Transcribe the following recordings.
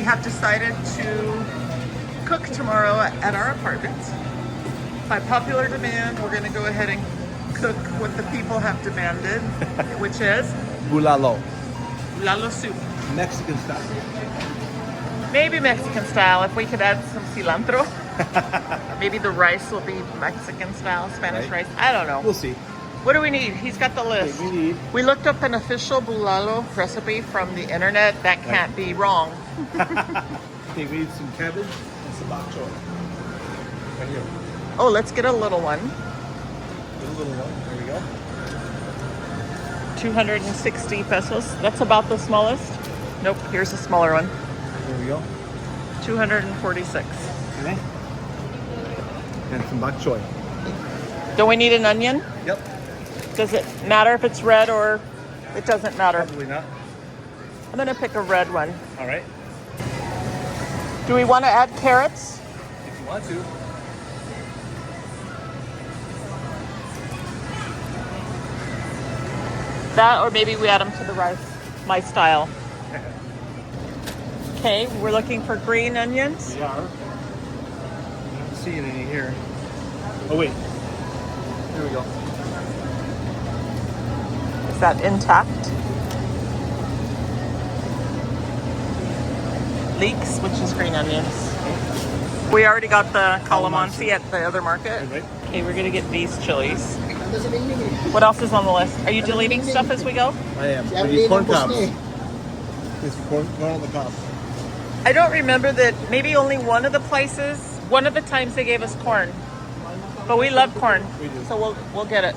have decided to cook tomorrow at our apartment. By popular demand, we're going to go ahead and cook what the people have demanded, which is Bulalo. Bulalo soup. Mexican style. Maybe Mexican style if we could add some cilantro. Maybe the rice will be Mexican style, Spanish rice. I don't know. We'll see. What do we need? He's got the list. Okay, we looked up an official Bulalo recipe from the internet. That can't be wrong. Okay, we need some cabbage and some bok choy. Right here. Oh, let's get a little one. Get a little one. There we go. 260 pesos. That's about the smallest. Nope, here's a smaller one. There we go. 246. Okay. And some bok choy. Do we need an onion? Yep. Does it matter if it's red or it doesn't matter? Probably not. I'm gonna pick a red one. All right. Do we want to add carrots? If you want to. That, or maybe we add them to the rice, my style. Okay, we're looking for green onions. We are. I'm not seeing any here. Oh wait. Here we go. Is that intact? Leeks, which is green onions. We already got the calamansi at the other market. Right. Okay, we're gonna get these chilies. What else is on the list? Are you deleting stuff as we go? I am. We need corn cobs. It's corn on the cob. I don't remember that. Maybe only one of the times they gave us corn. But we love corn. We do. So we'll get it.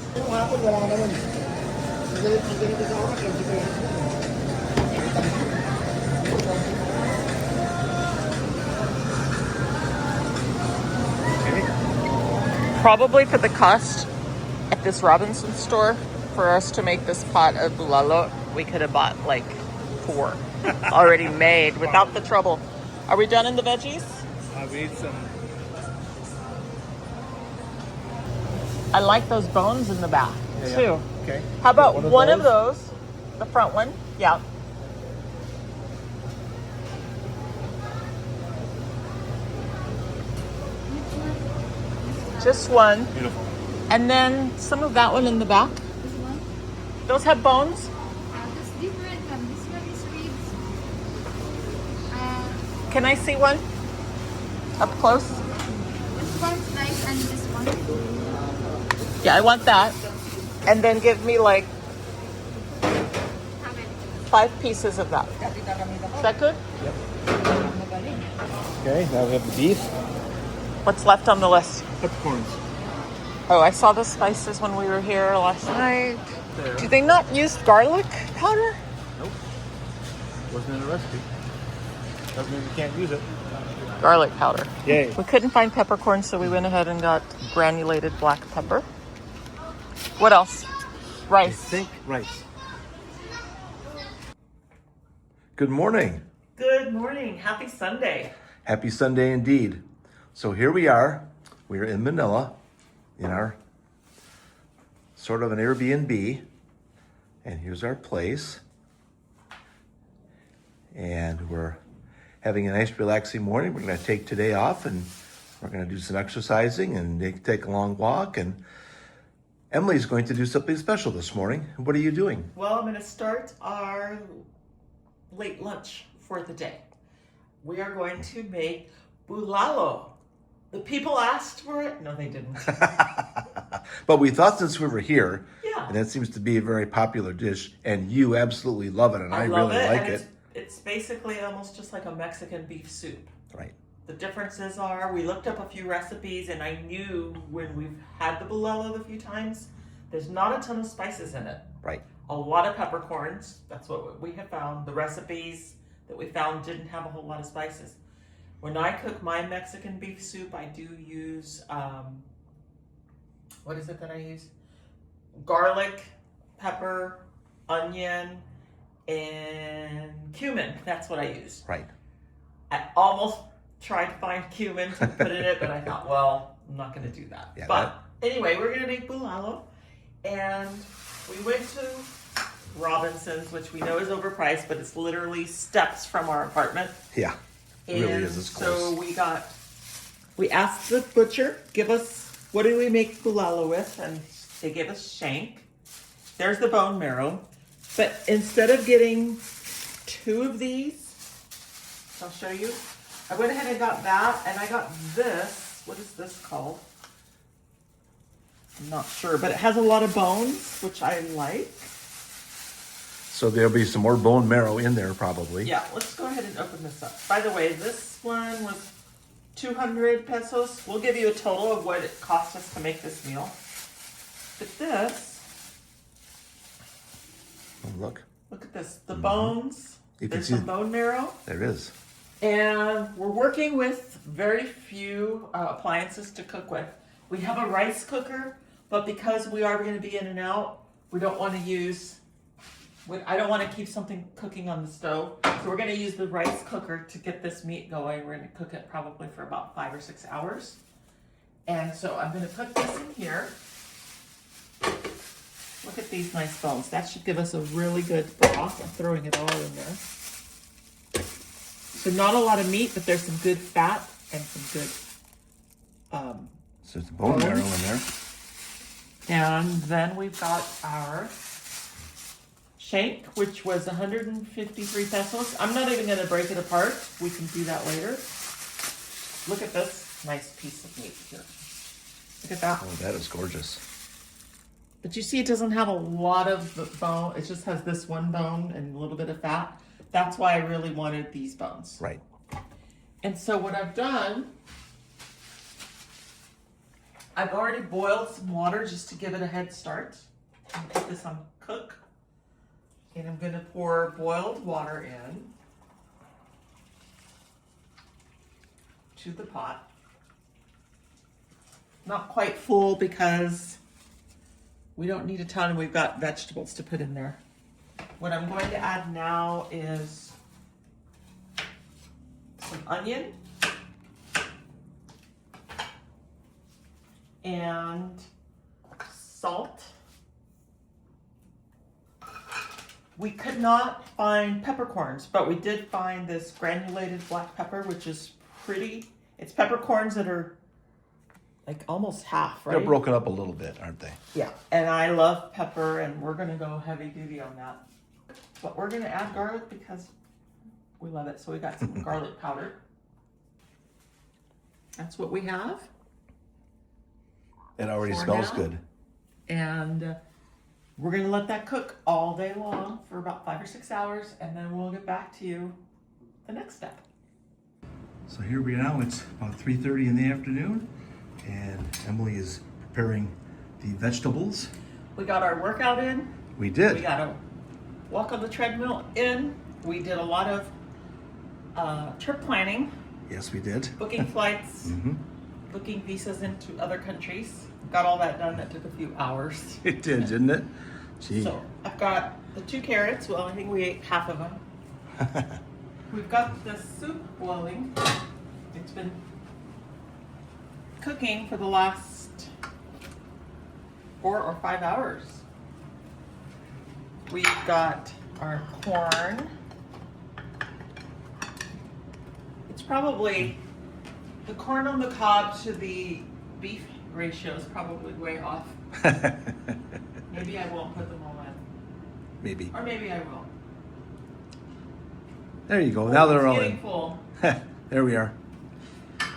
Probably for the cost at this Robinson store, for us to make this pot of bulalo, we could have bought like 4 already made without the trouble. Are we done in the veggies? We need some. I like those bones in the back too. Okay. How about one of those? The front one? Yeah. Just one. Beautiful. And then some of that one in the back. This one? Those have bones? This different one. This one is ribs. Can I see one? Up close? This one's nice and this one. Yeah, I want that. And then give me like How many? 5 pieces of that. Is that good? Okay, now we have the beef. What's left on the list? Peppercorns. Oh, I saw the spices when we were here last night. There. Do they not use garlic powder? Nope. Wasn't in the recipe. Doesn't mean we can't use it. Garlic powder. Yay. We couldn't find peppercorn, so we went ahead and got granulated black pepper. What else? I Rice. think rice. Good morning. Good morning. Happy Sunday. Happy Sunday indeed. So here we are. We're in Manila in our sort of an Airbnb. And here's our place. And we're having a nice relaxing morning. We're going to take today off and we're going to do some exercising and take a long walk. And Emily's going to do something special this morning. What are you doing? Well, I'm going to start our late lunch for the day. We are going to make bulalo. The people asked for it. No, they didn't. But we thought since we were here, Yeah. and that seems to be a very popular dish, and you absolutely love it, and I love really like and it. It's basically almost just like a Mexican beef soup. Right. The differences are, we looked up a few recipes, and I knew when we've had the bulalo a few times, there's not a ton of spices in it. Right. A lot of peppercorns. That's what we have found. The recipes that we found didn't have a whole lot of spices. When I cook my Mexican beef soup, I do use, what is it that I use? Garlic, pepper, onion, and cumin. That's what I use. Right. I almost tried to find cumin to put in it, but I thought, well, I'm not going to do that. Yeah, but anyway, we're going to make bulalo. And we went to Robinson's, which we know is overpriced, but it's literally steps from our apartment. Yeah. It really is. It's so close. we asked the butcher, give us, what do we make bulalo with? And they gave us shank. There's the bone marrow. But instead of getting 2 of these, I'll show you. I went ahead and got that, and I got this. What is this called? I'm not sure, but it has a lot of bones, which I like. So there'll be some more bone marrow in there probably. Yeah, let's go ahead and open this up. By the way, this one was 200 pesos. We'll give you a total of what it cost us to make this meal. But this, Oh, look. look at this, the bones. You can There's see some bone marrow. there is. And we're working with very few appliances to cook with. We have a rice cooker, but because we are going to be in and out, we don't want to use, I don't want to keep something cooking on the stove. So we're going to use the rice cooker to get this meat going. We're going to cook it probably for about 5 or 6 hours. And so I'm going to put this in here. Look at these nice bones. That should give us a really good broth. I'm throwing it all in there. So not a lot of meat, but there's some good fat and some good So there's bone marrow in there. and then we've got our shank, which was 153 pesos. I'm not even going to break it apart. We can do that later. Look at this nice piece of meat here. Look at that. Oh, that is gorgeous. But you see it doesn't have a lot of the bone. It just has this one bone and a little bit of fat. That's why I really wanted these bones. Right. And so what I've done, I've already boiled some water just to give it a head start. I'm gonna put this on cook. And I'm gonna pour boiled water in to the pot. Not quite full because we don't need a ton and we've got vegetables to put in there. What I'm going to add now is some onion and salt. We could not find peppercorns, but we did find this granulated black pepper, which is pretty. It's peppercorns that are like almost half, right? They're broken up a little bit, aren't they? Yeah, and I love pepper, and we're gonna go heavy duty on that. But we're gonna add garlic because we love it. So we got some garlic powder. That's what we have. It already For smells now. good. And we're gonna let that cook all day long for about 5 or 6 hours, and then we'll get back to you the next step. So here we are now. It's about 3:30 in the afternoon, and Emily is preparing the vegetables. We got our workout in. We did. We got a walk on the treadmill in. We did a lot of trip planning, Yes, we did. booking flights, Mm-hmm. booking visas into other countries. Got all that done. That took a few hours. It did, didn't it? Gee. So I've got the 2 carrots. Well, I think we ate half of them. We've got the soup boiling. It's been cooking for the last 4 or 5 hours. We've got our corn. It's probably, the corn on the cob to the beef ratio is probably way off. Maybe I won't put them all in. Maybe. Or maybe I will. There you go. Now they're It's all getting in. full. There we are.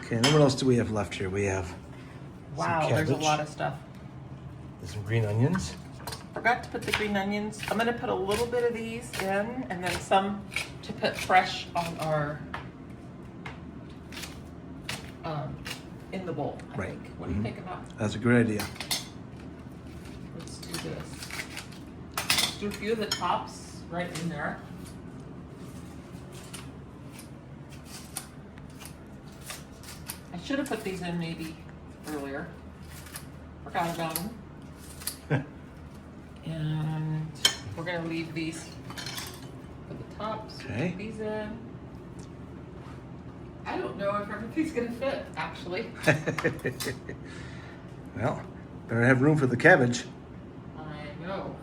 Okay, and then what else do we have left here? We have Wow, some there's a cabbage. lot of stuff. There's some green onions. Forgot to put the green onions. I'm gonna put a little bit of these in and then some to put fresh on our, in the bowl, I Right. think. What do you think about? That's a great idea. Let's do this. Let's do a few of the tops right in there. I should have put these in maybe earlier. Forgot about them. And we're gonna leave these for the tops. Okay. Put these in. I don't know if everything's gonna fit, actually. Well, better have room for the cabbage. I know.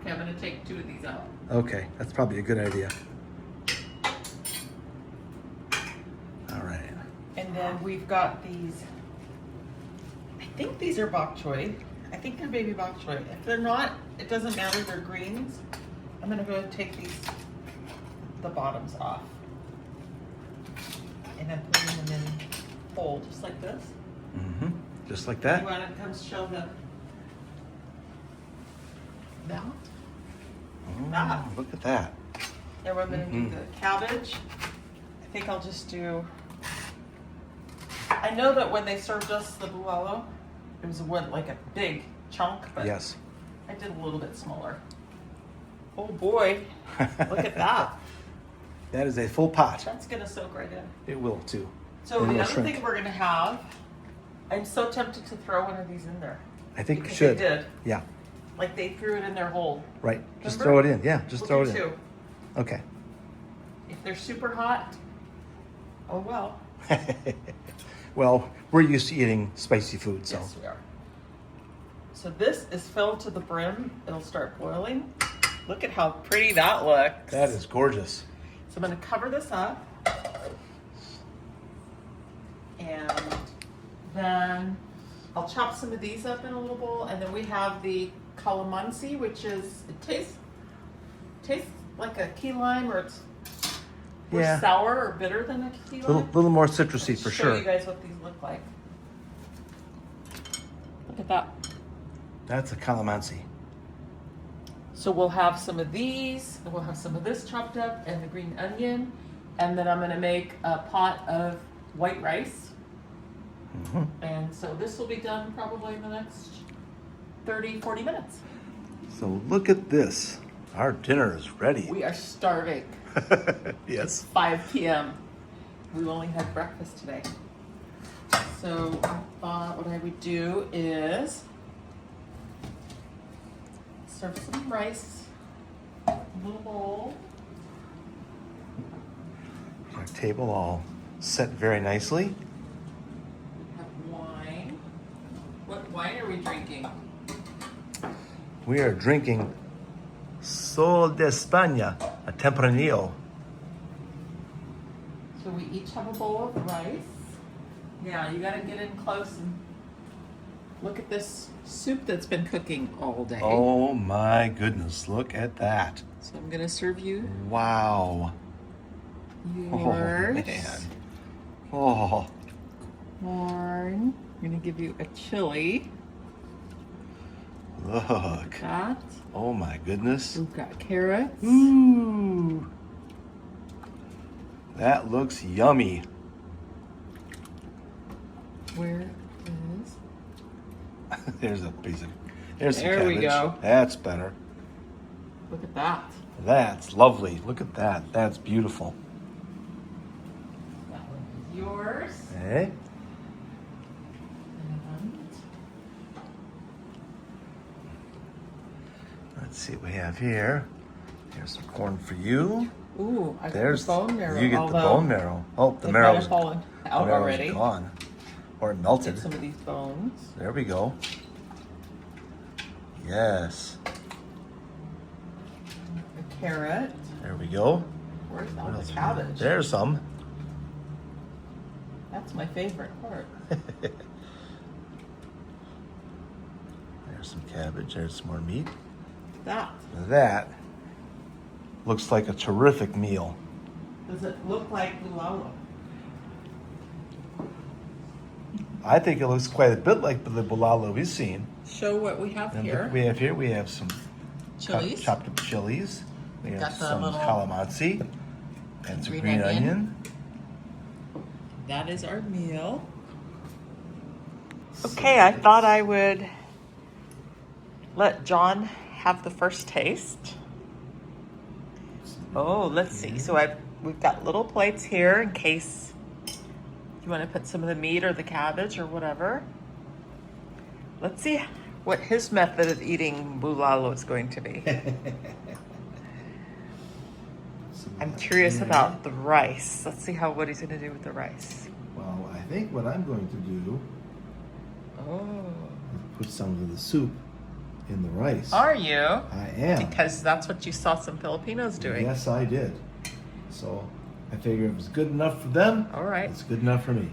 Okay, I'm gonna take 2 of these out. Okay, that's probably a good idea. And then we've got these, I think these are bok choy. I think they're baby bok choy. If they're not, it doesn't matter, they're greens. I'm gonna go and take the bottoms off. And then putting them in whole, just like this. Mm-hmm. Just like You that. wanna come show the mount? Oh, look at that. And we're gonna do the cabbage. I think I'll just do, I know that when they served us the bulalo, it was like a big chunk, but Yes. I did a little bit smaller. Oh boy, look at that. That is a full pot. That's gonna soak right in. It will too. So And the it'll other shrink. thing we're gonna have, I'm so tempted to throw one of these in there. I think you Because should. they did. Yeah. Like they threw it in their hole. Right. Just Remember? throw it in. Yeah. Just We'll throw do it in. two. Okay. If they're super hot, oh well. Well, we're used to eating spicy food, so. Yes, we are. So this is filled to the brim. It'll start boiling. Look at how pretty that looks. That is gorgeous. So I'm going to cover this up. And then I'll chop some of these up in a little bowl. And then we have the calamansi, which is, it tastes like a key lime, or it's more Yeah. sour or bitter than a key lime. Little more citrusy for Show sure. you guys what these look like. Look at that. That's a calamansi. So we'll have some of these, and we'll have some of this chopped up, and the green onion, and then I'm gonna make a pot of white rice. Mm-hmm. And so this will be done probably in the next 30, 40 minutes. So look at this. Our dinner is ready. We are starving. Yes. 5 p.m. We only had breakfast today. So I thought what I would do is serve some rice, a little bowl. Our table all set very nicely. We have wine. What wine are we drinking? We are drinking Sol de España, a Tempranillo. So we each have a bowl of rice. Now you gotta get in close and look at this soup that's been cooking all day. Oh my goodness, look at that. So I'm gonna serve you Wow. yours. Oh man. Oh, Corn. I'm gonna give you a chili. look. That. Oh my goodness. We've got carrots. Ooh. That looks yummy. Where is? There's a piece of, there's some There we cabbage. go. That's better. Look at that. That's lovely. Look at that. That's beautiful. That one is yours. Eh? And Let's see what we have here. Here's some corn for you. ooh, I got There's the bone marrow. You get the although bone marrow. Oh, the it might marrow's have fallen out marrow's already. gone. Or it melted. Get some of these bones. There we go. Yes. A carrot. There we go. Where's all What the else we cabbage? have? There's some. That's my favorite part. There's some cabbage. There's some more meat. That. That looks like a terrific meal. Does it look like bulalo? I think it looks quite a bit like the bulalo we've seen. Show what we have And here. look, we have here, we have some Chilies. chopped up chilies. We have Got the some little calamansi and some green green onion. onion. That is our meal. Okay, I thought I would let John have the first taste. Oh, let's see. So we've got little plates here in case you want to put some of the meat or the cabbage or whatever. Let's see what his method of eating bulalo is going to be. I'm curious about the rice. Let's see what he's going to do with the rice. Well, I think what I'm going to do Oh. is put some of the soup in the rice. Are you? I am. Because that's what you saw some Filipinos doing. Yes, I did. So I figure if it's good enough for them, All right. it's good enough for me.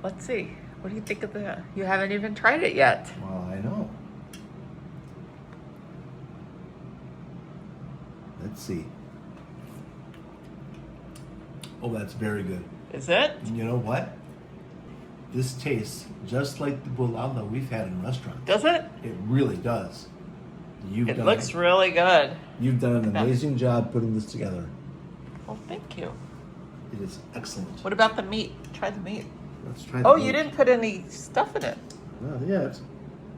Let's see. What do you think of the? You haven't even tried it yet. Well, I know. Let's see. Oh, that's very good. Is it? And you know what? This tastes just like the bulalo we've had in restaurants. Does it? It really does. It looks really good. You've done an amazing job putting this together. Well, thank you. It is excellent. What about the meat? Try the meat. Let's try the Oh, meat. you didn't put any stuff in it. Not yet.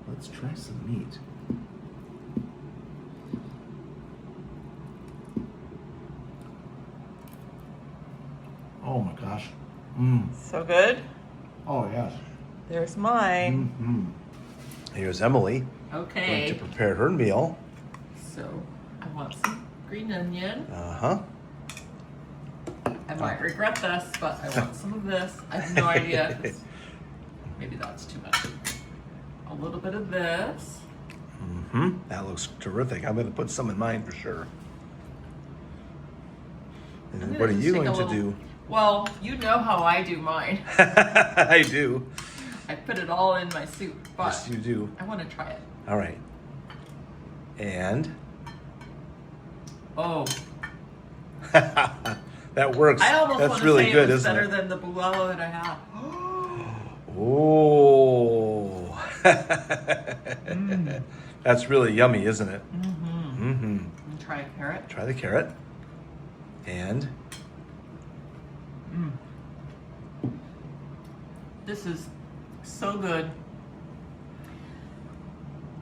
Let's try some meat. Oh my gosh. So good. Oh yes. There's mine. Here's Emily going Okay. to prepare her meal. So I want some green onion. Uh-huh. I might regret this, but I want some of this. I have no idea. Maybe that's too much. A little bit of this. That looks terrific. I'm going to put some in mine for sure. I'm And gonna what are just you take a going to little- do? Well, you know how I do mine. I do. I put it all in my soup, but Yes, you do. I want to try it. All right. And Oh, that works. I almost That's want to really say good, it was isn't better it? than the bulalo that I have. Oh. That's really yummy, isn't it? And try a carrot. Try the carrot. And This is so good.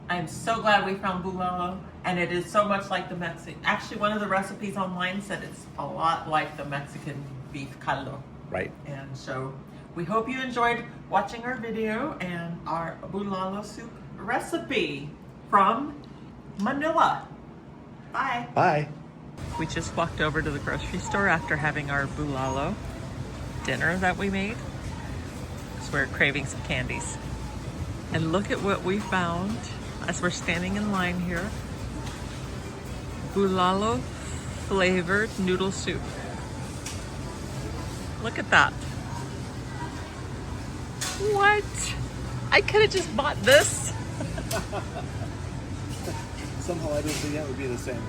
I'm so glad we found bulalo, and it is so much like the Mexican. Actually, one of the recipes online said it's a lot like the Mexican beef caldo. right. And so we hope you enjoyed watching our video and our bulalo soup recipe from Manila. Bye. Bye. We just walked over to the grocery store after having our bulalo dinner that we made. So we're craving some candies. And look at what we found as we're standing in line here. Bulalo flavored noodle soup. Look at that. What? I could have just bought this. Somehow I didn't think that would be the same.